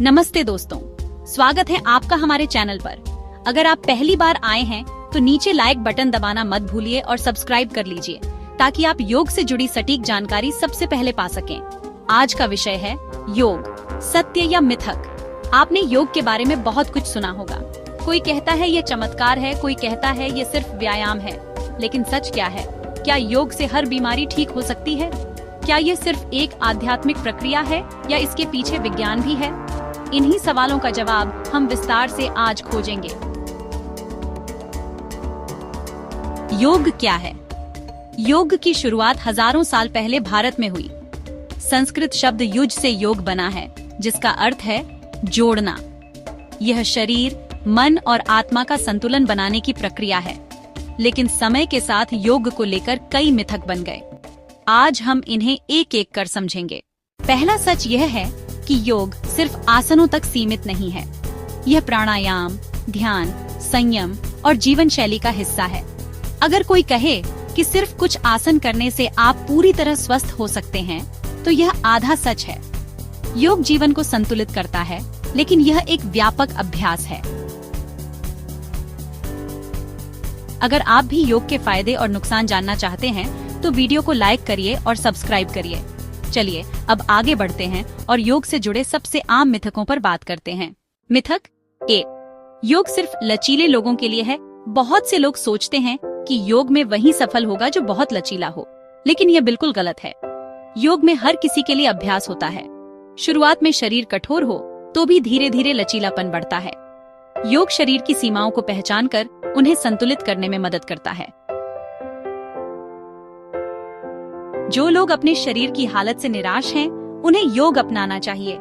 नमस्ते दोस्तों, स्वागत है आपका हमारे चैनल पर। अगर आप पहली बार आए हैं तो नीचे लाइक बटन दबाना मत भूलिए और सब्सक्राइब कर लीजिए ताकि आप योग से जुड़ी सटीक जानकारी सबसे पहले पा सकें। आज का विषय है योग, सत्य या मिथक। आपने योग के बारे में बहुत कुछ सुना होगा। कोई कहता है ये चमत्कार है, कोई कहता है ये सिर्फ व्यायाम है। लेकिन सच क्या है? क्या योग से हर बीमारी ठीक हो सकती है? क्या ये सिर्फ एक आध्यात्मिक प्रक्रिया है या इसके पीछे विज्ञान भी है? इन्हीं सवालों का जवाब हम विस्तार से आज खोजेंगे। योग क्या है? योग की शुरुआत हजारों साल पहले भारत में हुई। संस्कृत शब्द युज से योग बना है, जिसका अर्थ है जोड़ना। यह शरीर, मन और आत्मा का संतुलन बनाने की प्रक्रिया है। लेकिन समय के साथ योग को लेकर कई मिथक बन गए। आज हम इन्हें एक एक कर समझेंगे। पहला सच यह है कि योग सिर्फ आसनों तक सीमित नहीं है। यह प्राणायाम, ध्यान, संयम और जीवन शैली का हिस्सा है। अगर कोई कहे कि सिर्फ कुछ आसन करने से आप पूरी तरह स्वस्थ हो सकते हैं, तो यह आधा सच है। योग जीवन को संतुलित करता है, लेकिन यह एक व्यापक अभ्यास है। अगर आप भी योग के फायदे और नुकसान जानना चाहते हैं, तो वीडियो को लाइक करिए और सब्सक्राइब करिए। चलिए अब आगे बढ़ते हैं और योग से जुड़े सबसे आम मिथकों पर बात करते हैं। मिथक 1, योग सिर्फ लचीले लोगों के लिए है। बहुत से लोग सोचते हैं कि योग में वही सफल होगा जो बहुत लचीला हो, लेकिन यह बिल्कुल गलत है। योग में हर किसी के लिए अभ्यास होता है। शुरुआत में शरीर कठोर हो तो भी धीरे धीरे लचीलापन बढ़ता है। योग शरीर की सीमाओं को पहचान कर उन्हें संतुलित करने में मदद करता है। जो लोग अपने शरीर की हालत से निराश हैं, उन्हें योग अपनाना चाहिए।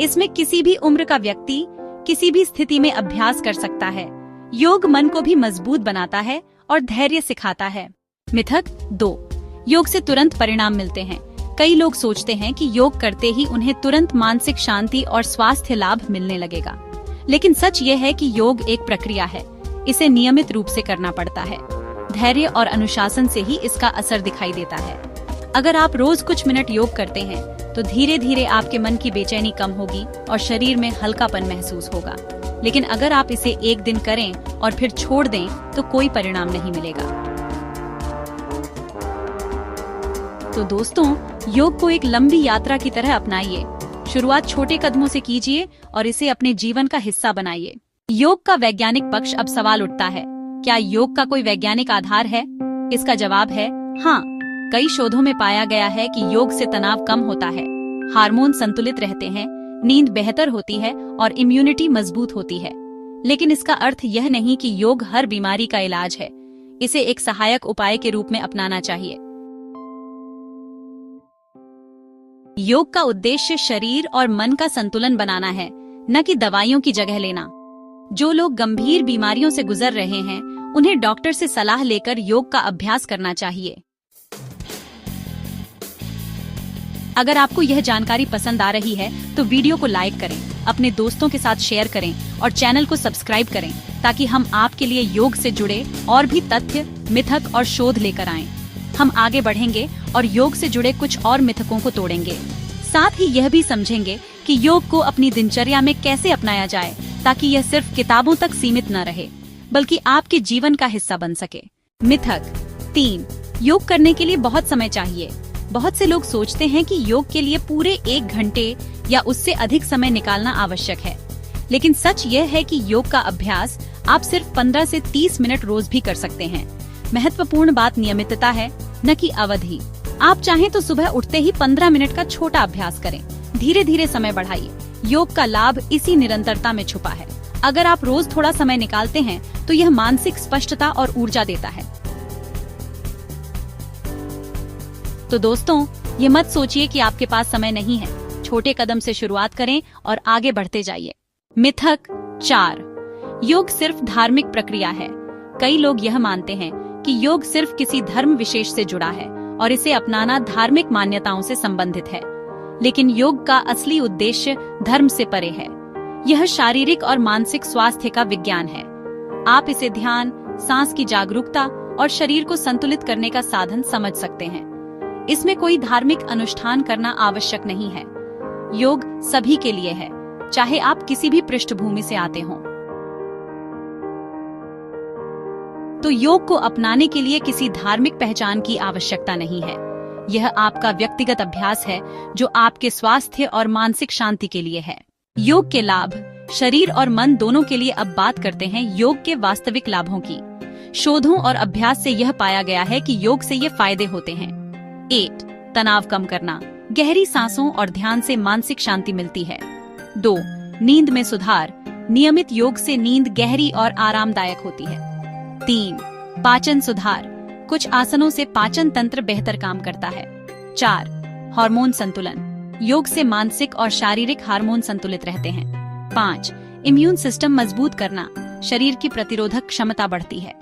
इसमें किसी भी उम्र का व्यक्ति किसी भी स्थिति में अभ्यास कर सकता है। योग मन को भी मजबूत बनाता है और धैर्य सिखाता है। मिथक 2, योग से तुरंत परिणाम मिलते हैं। कई लोग सोचते हैं कि योग करते ही उन्हें तुरंत मानसिक शांति और स्वास्थ्य लाभ मिलने लगेगा। लेकिन सच ये है कि योग एक प्रक्रिया है। इसे नियमित रूप से करना पड़ता है। धैर्य और अनुशासन से ही इसका असर दिखाई देता है। अगर आप रोज कुछ मिनट योग करते हैं, तो धीरे धीरे आपके मन की बेचैनी कम होगी और शरीर में हल्कापन महसूस होगा। लेकिन अगर आप इसे एक दिन करें और फिर छोड़ दें, तो कोई परिणाम नहीं मिलेगा। तो दोस्तों, योग को एक लंबी यात्रा की तरह अपनाइए। शुरुआत छोटे कदमों से कीजिए और इसे अपने जीवन का हिस्सा बनाइए। योग का वैज्ञानिक पक्ष। अब सवाल उठता है, क्या योग का कोई वैज्ञानिक आधार है? इसका जवाब है हाँ। कई शोधों में पाया गया है कि योग से तनाव कम होता है, हार्मोन संतुलित रहते हैं, नींद बेहतर होती है और इम्यूनिटी मजबूत होती है। लेकिन इसका अर्थ यह नहीं कि योग हर बीमारी का इलाज है। इसे एक सहायक उपाय के रूप में अपनाना चाहिए। योग का उद्देश्य शरीर और मन का संतुलन बनाना है, न कि दवाइयों की जगह लेना। जो लोग गंभीर बीमारियों से गुजर रहे हैं, उन्हें डॉक्टर से सलाह लेकर योग का अभ्यास करना चाहिए। अगर आपको यह जानकारी पसंद आ रही है, तो वीडियो को लाइक करें, अपने दोस्तों के साथ शेयर करें और चैनल को सब्सक्राइब करें, ताकि हम आपके लिए योग से जुड़े और भी तथ्य, मिथक और शोध लेकर आएं। हम आगे बढ़ेंगे और योग से जुड़े कुछ और मिथकों को तोड़ेंगे। साथ ही यह भी समझेंगे कि योग को अपनी दिनचर्या में कैसे अपनाया जाए, ताकि यह सिर्फ किताबों तक सीमित न रहे, बल्कि आपके जीवन का हिस्सा बन सके। मिथक 3, योग करने के लिए बहुत समय चाहिए। बहुत से लोग सोचते हैं कि योग के लिए पूरे 1 घंटे या उससे अधिक समय निकालना आवश्यक है। लेकिन सच यह है कि योग का अभ्यास आप सिर्फ 15 से 30 मिनट रोज भी कर सकते हैं। महत्वपूर्ण बात नियमितता है, न कि अवधि। आप चाहें तो सुबह उठते ही 15 मिनट का छोटा अभ्यास करें। धीरे धीरे समय बढ़ाइए। योग का लाभ इसी निरंतरता में छुपा है। अगर आप रोज थोड़ा समय निकालते हैं, तो यह मानसिक स्पष्टता और ऊर्जा देता है। तो दोस्तों, ये मत सोचिए कि आपके पास समय नहीं है। छोटे कदम से शुरुआत करें और आगे बढ़ते जाइए। मिथक 4, योग सिर्फ धार्मिक प्रक्रिया है। कई लोग यह मानते हैं कि योग सिर्फ किसी धर्म विशेष से जुड़ा है और इसे अपनाना धार्मिक मान्यताओं से संबंधित है। लेकिन योग का असली उद्देश्य धर्म से परे है। यह शारीरिक और मानसिक स्वास्थ्य का विज्ञान है। आप इसे ध्यान, सांस की जागरूकता और शरीर को संतुलित करने का साधन समझ सकते हैं। इसमें कोई धार्मिक अनुष्ठान करना आवश्यक नहीं है। योग सभी के लिए है, चाहे आप किसी भी पृष्ठभूमि से आते हों। तो योग को अपनाने के लिए किसी धार्मिक पहचान की आवश्यकता नहीं है। यह आपका व्यक्तिगत अभ्यास है जो आपके स्वास्थ्य और मानसिक शांति के लिए है। योग के लाभ, शरीर और मन दोनों के लिए। अब बात करते हैं योग के वास्तविक लाभों की। शोधों और अभ्यास से यह पाया गया है कि योग से ये फायदे होते हैं। 1. तनाव कम करना। गहरी सांसों और ध्यान से मानसिक शांति मिलती है। 2. नींद में सुधार। नियमित योग से नींद गहरी और आरामदायक होती है। 3. पाचन सुधार। कुछ आसनों से पाचन तंत्र बेहतर काम करता है। 4. हार्मोन संतुलन। योग से मानसिक और शारीरिक हार्मोन संतुलित रहते हैं। 5. इम्यून सिस्टम मजबूत करना। शरीर की प्रतिरोधक क्षमता बढ़ती है।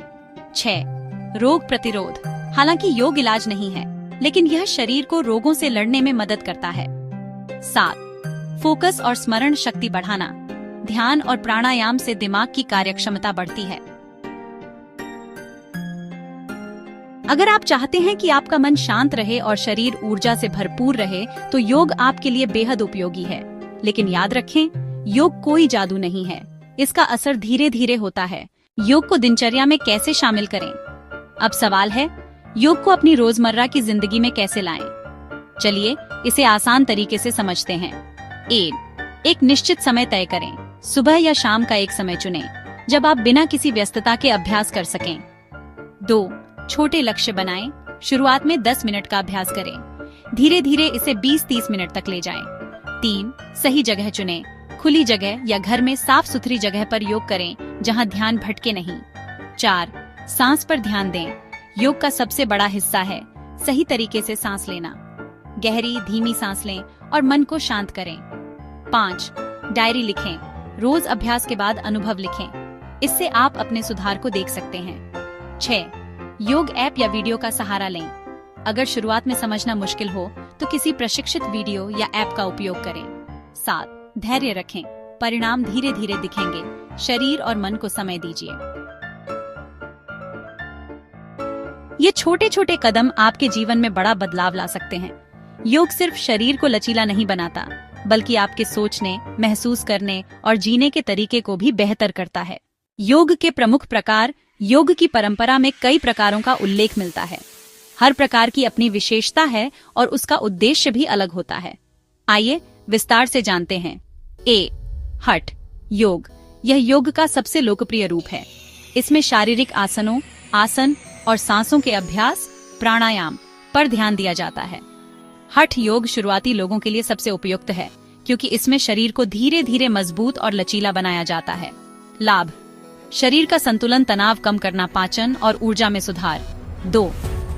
6. रोग प्रतिरोध। हालांकि योग इलाज नहीं है, लेकिन यह शरीर को रोगों से लड़ने में मदद करता है। 7. फोकस और स्मरण शक्ति बढ़ाना। ध्यान और प्राणायाम से दिमाग की कार्यक्षमता बढ़ती है। अगर आप चाहते हैं कि आपका मन शांत रहे और शरीर ऊर्जा से भरपूर रहे, तो योग आपके लिए बेहद उपयोगी है। लेकिन याद रखें, योग कोई जादू नहीं है। इसका असर धीरे धीरे होता है। योग को दिनचर्या में कैसे शामिल करें? अब सवाल है, योग को अपनी रोजमर्रा की जिंदगी में कैसे लाएं? चलिए इसे आसान तरीके से समझते हैं। 1. एक निश्चित समय तय करें। सुबह या शाम का एक समय चुनें, जब आप बिना किसी व्यस्तता के अभ्यास कर सकें। 2. छोटे लक्ष्य बनाएं। शुरुआत में 10 मिनट का अभ्यास करें। धीरे धीरे इसे 20-30 मिनट तक ले जाएं। 3. सही जगह चुनें। खुली जगह या घर में साफ सुथरी जगह पर योग करें, जहां ध्यान भटके नहीं। 4. सांस पर ध्यान दें। योग का सबसे बड़ा हिस्सा है सही तरीके से सांस लेना। गहरी धीमी सांस लें और मन को शांत करें। 5. डायरी लिखें। रोज अभ्यास के बाद अनुभव लिखें। इससे आप अपने सुधार को देख सकते हैं। 6. योग ऐप या वीडियो का सहारा लें। अगर शुरुआत में समझना मुश्किल हो तो किसी प्रशिक्षित वीडियो या ऐप का उपयोग करें। 7. धैर्य रखें। परिणाम धीरे धीरे दिखेंगे। शरीर और मन को समय दीजिए। ये छोटे छोटे कदम आपके जीवन में बड़ा बदलाव ला सकते हैं। योग सिर्फ शरीर को लचीला नहीं बनाता, बल्कि आपके सोचने, महसूस करने और जीने के तरीके को भी बेहतर करता है। योग के प्रमुख प्रकार। योग की परंपरा में कई प्रकारों का उल्लेख मिलता है। हर प्रकार की अपनी विशेषता है और उसका उद्देश्य भी अलग होता है। आइए विस्तार से जानते हैं। A. हठ योग। यह योग का सबसे लोकप्रिय रूप है। इसमें शारीरिक आसनों, आसन और सांसों के अभ्यास, प्राणायाम पर ध्यान दिया जाता है। हठ योग शुरुआती लोगों के लिए सबसे उपयुक्त है, क्योंकि इसमें शरीर को धीरे धीरे मजबूत और लचीला बनाया जाता है। लाभ: शरीर का संतुलन, तनाव कम करना, पाचन और ऊर्जा में सुधार। 2.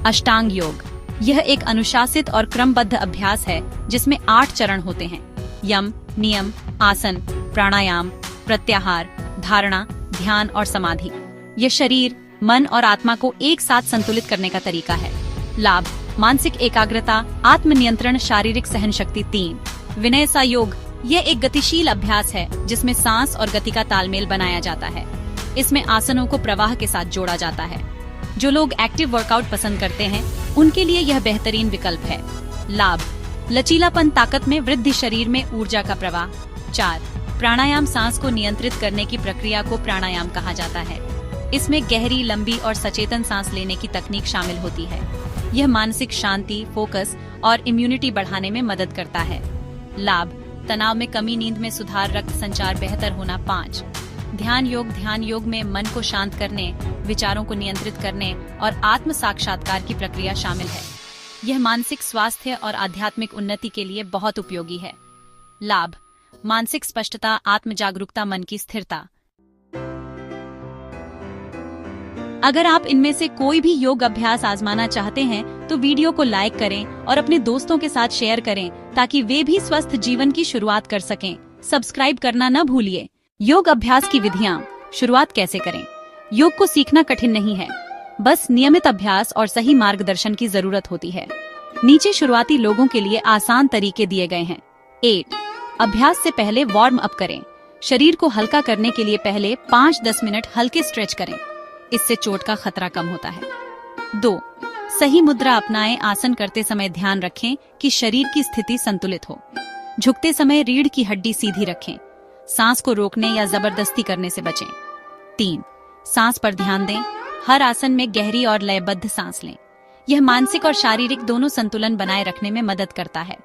अष्टांग योग। यह एक अनुशासित और क्रमबद्ध अभ्यास है जिसमें 8 चरण होते हैं। यम, नियम, आसन, प्राणायाम, प्रत्याहार, धारणा, ध्यान और समाधि। यह शरीर, मन और आत्मा को एक साथ संतुलित करने का तरीका है। लाभ: मानसिक एकाग्रता, आत्मनियंत्रण, शारीरिक सहनशक्ति। 3. विनयसा योग। यह एक गतिशील अभ्यास है जिसमें सांस और गति का तालमेल बनाया जाता है। इसमें आसनों को प्रवाह के साथ जोड़ा जाता है। जो लोग एक्टिव वर्कआउट पसंद करते हैं, उनके लिए यह बेहतरीन विकल्प है। लाभ: लचीलापन, ताकत में वृद्धि, शरीर में ऊर्जा का प्रवाह। 4. प्राणायाम। सांस को नियंत्रित करने की प्रक्रिया को प्राणायाम कहा जाता है। इसमें गहरी, लंबी और सचेतन सांस लेने की तकनीक शामिल होती है। यह मानसिक शांति, फोकस और इम्यूनिटी बढ़ाने में मदद करता है। लाभ: तनाव में कमी, नींद में सुधार, रक्त संचार बेहतर होना। 5. ध्यान योग। ध्यान योग में मन को शांत करने, विचारों को नियंत्रित करने और आत्म साक्षात्कार की प्रक्रिया शामिल है। यह मानसिक स्वास्थ्य और आध्यात्मिक उन्नति के लिए बहुत उपयोगी है। लाभ: मानसिक स्पष्टता, आत्म जागरूकता, मन की स्थिरता। अगर आप इनमें से कोई भी योग अभ्यास आजमाना चाहते हैं, तो वीडियो को लाइक करें और अपने दोस्तों के साथ शेयर करें, ताकि वे भी स्वस्थ जीवन की शुरुआत कर सकें। सब्सक्राइब करना न भूलिए। योग अभ्यास की विधियाँ। शुरुआत कैसे करें? योग को सीखना कठिन नहीं है, बस नियमित अभ्यास और सही मार्गदर्शन की जरूरत होती है। नीचे शुरुआती लोगों के लिए आसान तरीके दिए गए हैं। 8. अभ्यास से पहले वार्म अप करें। शरीर को हल्का करने के लिए पहले 5-10 मिनट हल्के स्ट्रेच करें। इससे चोट का खतरा कम होता है। 2. सही मुद्रा अपनाएं। आसन करते समय ध्यान रखें कि शरीर की स्थिति संतुलित हो। झुकते समय रीढ़ की हड्डी सीधी रखें। सांस को रोकने या जबरदस्ती करने से बचें। 3. सांस पर ध्यान दें। हर आसन में गहरी और लयबद्ध सांस लें। यह मानसिक और शारीरिक दोनों संतुलन बनाए रखने में मदद करता है।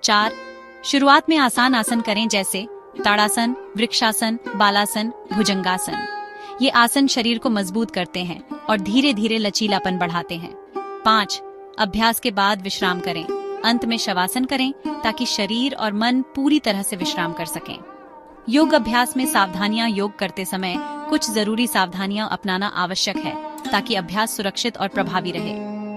4. शुरुआत में आसान आसन करें, जैसे ताड़ासन, वृक्षासन, बालासन, भुजंगासन। ये आसन शरीर को मजबूत करते हैं और धीरे धीरे लचीलापन बढ़ाते हैं। 5. अभ्यास के बाद विश्राम करें। अंत में शवासन करें ताकि शरीर और मन पूरी तरह से विश्राम कर सकें। योग अभ्यास में सावधानियां। योग करते समय कुछ जरूरी सावधानियां अपनाना आवश्यक है ताकि अभ्यास सुरक्षित और प्रभावी रहे।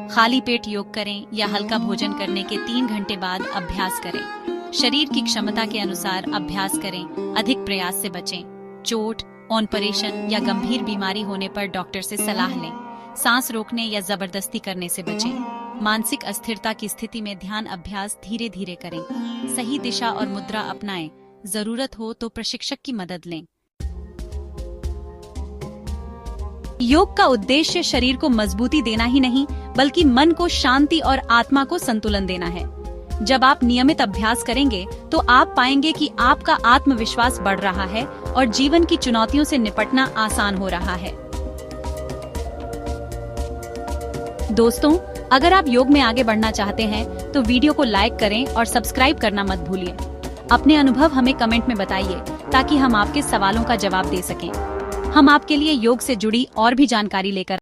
खाली पेट योग करें या हल्का भोजन करने के 3 घंटे बाद अभ्यास करें। शरीर की क्षमता के अनुसार अभ्यास करें। अधिक प्रयास से बचें। चोट, ऑपरेशन या गंभीर बीमारी होने पर डॉक्टर से सलाह लें। सांस रोकने या जबरदस्ती करने से बचें। मानसिक अस्थिरता की स्थिति में ध्यान अभ्यास धीरे धीरे करें। सही दिशा और मुद्रा अपनाएं। जरूरत हो तो प्रशिक्षक की मदद लें। योग का उद्देश्य शरीर को मजबूती देना ही नहीं, बल्कि मन को शांति और आत्मा को संतुलन देना है। जब आप नियमित अभ्यास करेंगे तो आप पाएंगे कि आपका आत्मविश्वास बढ़ रहा है और जीवन की चुनौतियों से निपटना आसान हो रहा है। दोस्तों, अगर आप योग में आगे बढ़ना चाहते हैं तो वीडियो को लाइक करें और सब्सक्राइब करना मत भूलिए। अपने अनुभव हमें कमेंट में बताइए ताकि हम आपके सवालों का जवाब दे सकें। हम आपके लिए योग से जुड़ी और भी जानकारी लेकर